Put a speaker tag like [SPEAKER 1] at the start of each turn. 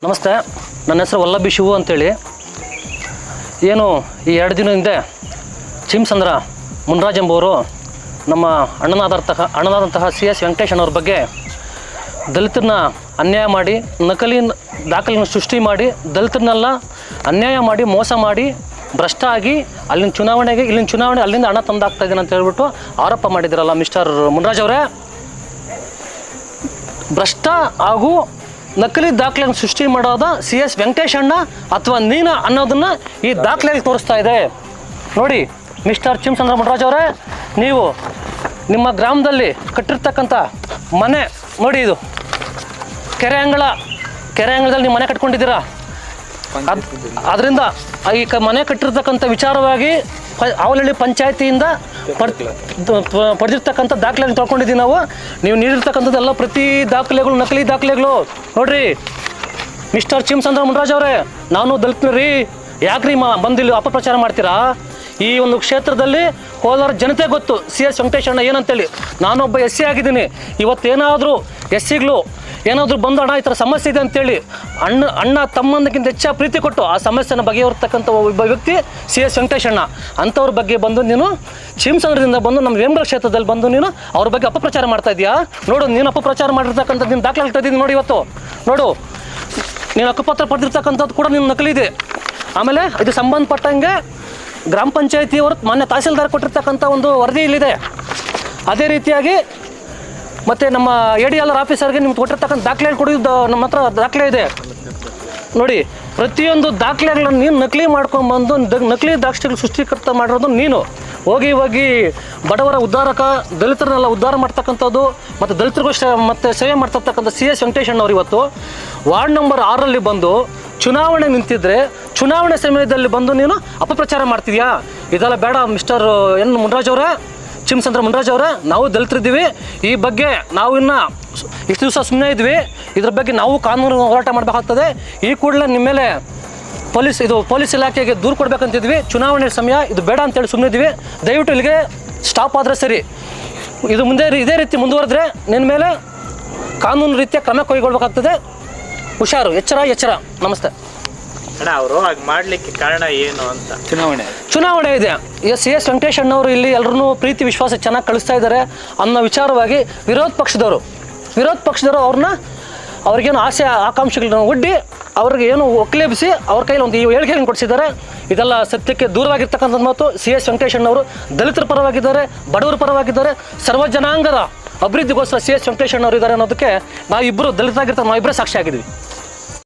[SPEAKER 1] ನಮಸ್ತೆ, ನನ್ನ ಹೆಸರು ವಲ್ಲಭಿ ಶಿವು ಅಂತೇಳಿ. ಏನು ಈ 2 ದಿನ ಹಿಂದೆ ಚಿಮ್ಸಂದ್ರ ಮುನ್ರಾಜ್ ಎಂಬುವರು ನಮ್ಮ ಅಣ್ಣನಾದಂತಹ CS ವೆಂಕಟೇಶನ್ ಅವ್ರ ಬಗ್ಗೆ ದಲಿತರನ್ನ ಅನ್ಯಾಯ ಮಾಡಿ ನಕಲಿ ದಾಖಲೆಯನ್ನು ಸೃಷ್ಟಿ ಮಾಡಿ ದಲಿತರನ್ನೆಲ್ಲ ಅನ್ಯಾಯ ಮಾಡಿ ಮೋಸ ಮಾಡಿ ಭ್ರಷ್ಟ ಆಗಿ ಇಲ್ಲಿನ ಚುನಾವಣೆ ಅಲ್ಲಿಂದ ಹಣ ತಂದಾಗ್ತಾ ಇದ್ದೀನಿ ಅಂತ ಹೇಳ್ಬಿಟ್ಟು ಆರೋಪ ಮಾಡಿದ್ರಲ್ಲ ಮಿಸ್ಟರ್ ಮುನ್ರಾಜ್ ಅವರೇ. ಭ್ರಷ್ಟ ಹಾಗೂ ನಕಲಿ ದಾಖಲೆಯನ್ನು ಸೃಷ್ಟಿ ಮಾಡೋದ CS ವೆಂಕಟೇಶಣ್ಣ ಅಥವಾ ನೀನ ಅನ್ನೋದನ್ನ ಈ ದಾಖಲೆಯಲ್ಲಿ ತೋರಿಸ್ತಾ ಇದೆ. ನೋಡಿ ಮಿಸ್ಟರ್ ಚಿಮ್ಸಂದ್ರ ಮುನ್ರಾಜ್ ಅವರೇ, ನೀವು ನಿಮ್ಮ ಗ್ರಾಮದಲ್ಲಿ ಕಟ್ಟಿರ್ತಕ್ಕಂಥ ಮನೆ ನೋಡಿ, ಇದು ಕೆರೆ ಅಂಗಳದಲ್ಲಿ ನೀವು ಮನೆ ಕಟ್ಕೊಂಡಿದ್ದೀರಾ. ಅದರಿಂದ ಈ ಮನೆ ಕಟ್ಟಿರ್ತಕ್ಕಂಥ ವಿಚಾರವಾಗಿ ಅವಲಹಳ್ಳಿ ಪಂಚಾಯತಿಯಿಂದ ಪಡೆದಿರ್ತಕ್ಕಂಥ ದಾಖಲೆಗಳನ್ನು ತೊಳ್ಕೊಂಡಿದ್ದೀವಿ ನಾವು. ನೀವು ನೀಡಿರ್ತಕ್ಕಂಥದ್ದೆಲ್ಲ ಪ್ರತಿ ದಾಖಲೆಗಳು ನಕಲಿ ದಾಖಲೆಗಳು. ನೋಡ್ರಿ ಮಿಸ್ಟರ್ ಚಿಮ್ಸಂದ್ರ ಮುನ್ರಾಜ್ ಅವರೇ, ನಾನು ದಲಿತರಿ ಯಾಕ್ರಿ ಬಂದಿಲ್ಲಿ ಅಪಪ್ರಚಾರ ಮಾಡ್ತೀರಾ? ಈ ಒಂದು ಕ್ಷೇತ್ರದಲ್ಲಿ ಕೋಲಾರ ಜನತೆ ಗೊತ್ತು CS ವೆಂಕಟೇಶಣ್ಣ ಏನಂತೇಳಿ. ನಾನೊಬ್ಬ SC ಆಗಿದ್ದೀನಿ. ಇವತ್ತೇನಾದರೂ SCಗಳು ಏನಾದರೂ ಬಂದು ಅಣ್ಣ ಈ ಥರ ಸಮಸ್ಯೆ ಇದೆ ಅಂತೇಳಿ ಅಣ್ಣ ತಮ್ಮಂದಕ್ಕಿಂತ ಹೆಚ್ಚಾಗಿ ಪ್ರೀತಿ ಕೊಟ್ಟು ಆ ಸಮಸ್ಯೆನ ಬಗೆಹರಿಸ್ತಕ್ಕಂಥ ಒಬ್ಬ ವ್ಯಕ್ತಿ CS ವೆಂಕಟೇಶಣ್ಣ. ಅಂಥವ್ರ ಬಗ್ಗೆ ಬಂದು ನೀನು ಚಿಮ್ಸಂದ್ರದಿಂದ ಬಂದು ನಮ್ಮ ವೇಮಗಲ್ ಕ್ಷೇತ್ರದಲ್ಲಿ ಬಂದು ನೀನು ಅವ್ರ ಬಗ್ಗೆ ಅಪಪ್ರಚಾರ ಮಾಡ್ತಾ ಇದೆಯಾ? ನೋಡು, ನೀನು ಅಪಪ್ರಚಾರ ಮಾಡಿರ್ತಕ್ಕಂಥ ನೀನು ದಾಖಲೆ ಇಟ್ಟಿದ್ದೀನಿ ನೋಡಿ. ಇವತ್ತು ನೋಡು, ನೀನು ಹಕ್ಕುಪತ್ರ ಪಡೆದಿರ್ತಕ್ಕಂಥದ್ದು ಕೂಡ ನೀನು ನಕಲಿದೆ. ಆಮೇಲೆ ಇದು ಸಂಬಂಧಪಟ್ಟಂಗೆ ಗ್ರಾಮ ಪಂಚಾಯತಿಯವರು ಮಾನ್ಯ ತಹಸೀಲ್ದಾರ್ ಕೊಟ್ಟಿರ್ತಕ್ಕಂಥ ಒಂದು ವರದಿ ಇಲ್ಲಿದೆ. ಅದೇ ರೀತಿಯಾಗಿ ಮತ್ತು ನಮ್ಮ ADLR ಆಫೀಸರ್ಗೆ ನಿಮ್ಗೆ ಕೊಟ್ಟಿರ್ತಕ್ಕಂಥ ದಾಖಲೆ ಕೊಡಿದ್ದು ನಮ್ಮ ಹತ್ರ ದಾಖಲೆ ಇದೆ ನೋಡಿ. ಪ್ರತಿಯೊಂದು ದಾಖಲೆಗಳನ್ನು ನೀನು ನಕಲಿ ಮಾಡ್ಕೊಂಡ್ಬಂದು ನಕಲಿ ದಾಖಲೆಗಳು ಸೃಷ್ಟಿಕರ್ತ ಮಾಡಿರೋದು ನೀನು. ಹೋಗಿ ಬಡವರ ಉದ್ಧಾರಕ, ದಲಿತರನ್ನೆಲ್ಲ ಉದ್ಧಾರ ಮಾಡ್ತಕ್ಕಂಥದ್ದು ಮತ್ತು ದಲಿತರಿಗೂ ಮತ್ತು ಸೇವೆ ಮಾಡ್ತಿರ್ತಕ್ಕಂಥ CS ವೆಂಕಟೇಶಣ್ಣ ಅವರು ಇವತ್ತು ವಾರ್ಡ್ ನಂಬರ್ 6ರಲ್ಲಿ ಬಂದು ಚುನಾವಣೆ ನಿಂತಿದ್ರೆ ಚುನಾವಣೆ ಸಮಯದಲ್ಲಿ ಬಂದು ನೀನು ಅಪಪ್ರಚಾರ ಮಾಡ್ತಿದ್ಯಾ? ಇದೆಲ್ಲ ಬೇಡ ಮಿಸ್ಟರ್ ಮುನ್ರಾಜ್ ಅವರೇ, ಚಿಮ್ಸಂದ್ರ ಮುನ್ರಾಜ್ ಅವರೇ. ನಾವು ದಲಿತರಿದ್ದೀವಿ. ಈ ಬಗ್ಗೆ ನಾವು ಇನ್ನು ಇಷ್ಟು ದಿವಸ ಸುಮ್ಮನೆ ಇದ್ವಿ. ಇದ್ರ ಬಗ್ಗೆ ನಾವು ಕಾನೂನು ಹೋರಾಟ ಮಾಡಬೇಕಾಗ್ತದೆ. ಈ ಕೂಡಲೇ ನಿಮ್ಮ ಮೇಲೆ ಪೊಲೀಸ್ ಇಲಾಖೆಗೆ ದೂರು ಕೊಡಬೇಕಂತಿದ್ವಿ. ಚುನಾವಣೆ ಸಮಯ ಇದು ಬೇಡ ಅಂತೇಳಿ ಸುಮ್ಮನೆ ಇದ್ವಿ. ದಯವಿಟ್ಟು ಇಲ್ಲಿಗೆ ಸ್ಟಾಪ್ ಆದರೆ ಸರಿ. ಇದು ಮುಂದೆ ಇದೇ ರೀತಿ ಮುಂದುವರೆದ್ರೆ ನಿನ್ನ ಮೇಲೆ ಕಾನೂನು ರೀತಿಯ ಕ್ರಮ ಕೈಗೊಳ್ಳಬೇಕಾಗ್ತದೆ. ಹುಷಾರು, ಎಚ್ಚರ. ನಮಸ್ತೆ.
[SPEAKER 2] ಅವರು ಹಾಗೆ ಮಾಡಲಿಕ್ಕೆ ಕಾರಣ ಏನು ಅಂತ
[SPEAKER 1] ಚುನಾವಣೆ ಇದೆ. CS ವೆಂಕಟೇಶಣ್ಣ ಅವರು ಇಲ್ಲಿ ಎಲ್ಲರೂ ಪ್ರೀತಿ ವಿಶ್ವಾಸ ಚೆನ್ನಾಗಿ ಕಳಿಸ್ತಾ ಇದ್ದಾರೆ ಅನ್ನೋ ವಿಚಾರವಾಗಿ ವಿರೋಧ ಪಕ್ಷದವರು ಅವ್ರಿಗೇನು ಆಸೆ ಆಕಾಂಕ್ಷೆಗಳನ್ನ ಒಡ್ಡಿ ಅವ್ರಿಗೆ ಏನು ಒಕ್ಕಲೆಬ್ಬಿಸಿ ಅವ್ರ ಕೈಲಿ ಒಂದು ಹೇಳಿಕೆಯನ್ನು ಕೊಡಿಸಿದ್ದಾರೆ. ಇದೆಲ್ಲ ಸತ್ಯಕ್ಕೆ ದೂರವಾಗಿರ್ತಕ್ಕಂಥದ್ದು ಮಾತು. CS ವೆಂಕಟೇಶಣ್ಣ ಅವರು ದಲಿತರ ಪರವಾಗಿದ್ದಾರೆ, ಬಡವರ ಪರವಾಗಿದ್ದಾರೆ, ಸರ್ವ ಜನಾಂಗದ ಅಭಿವೃದ್ಧಿಗೋಸ್ಕರ CS ವೆಂಕಟೇಶಣ್ಣ ಅವರು ಇದ್ದಾರೆ ಅನ್ನೋದಕ್ಕೆ ನಾವಿಬ್ಬರು ದಲಿತರಾಗಿರ್ತಾರೆ, ನಾವಿಬ್ಬರೇ ಸಾಕ್ಷಿ ಆಗಿದ್ವಿ.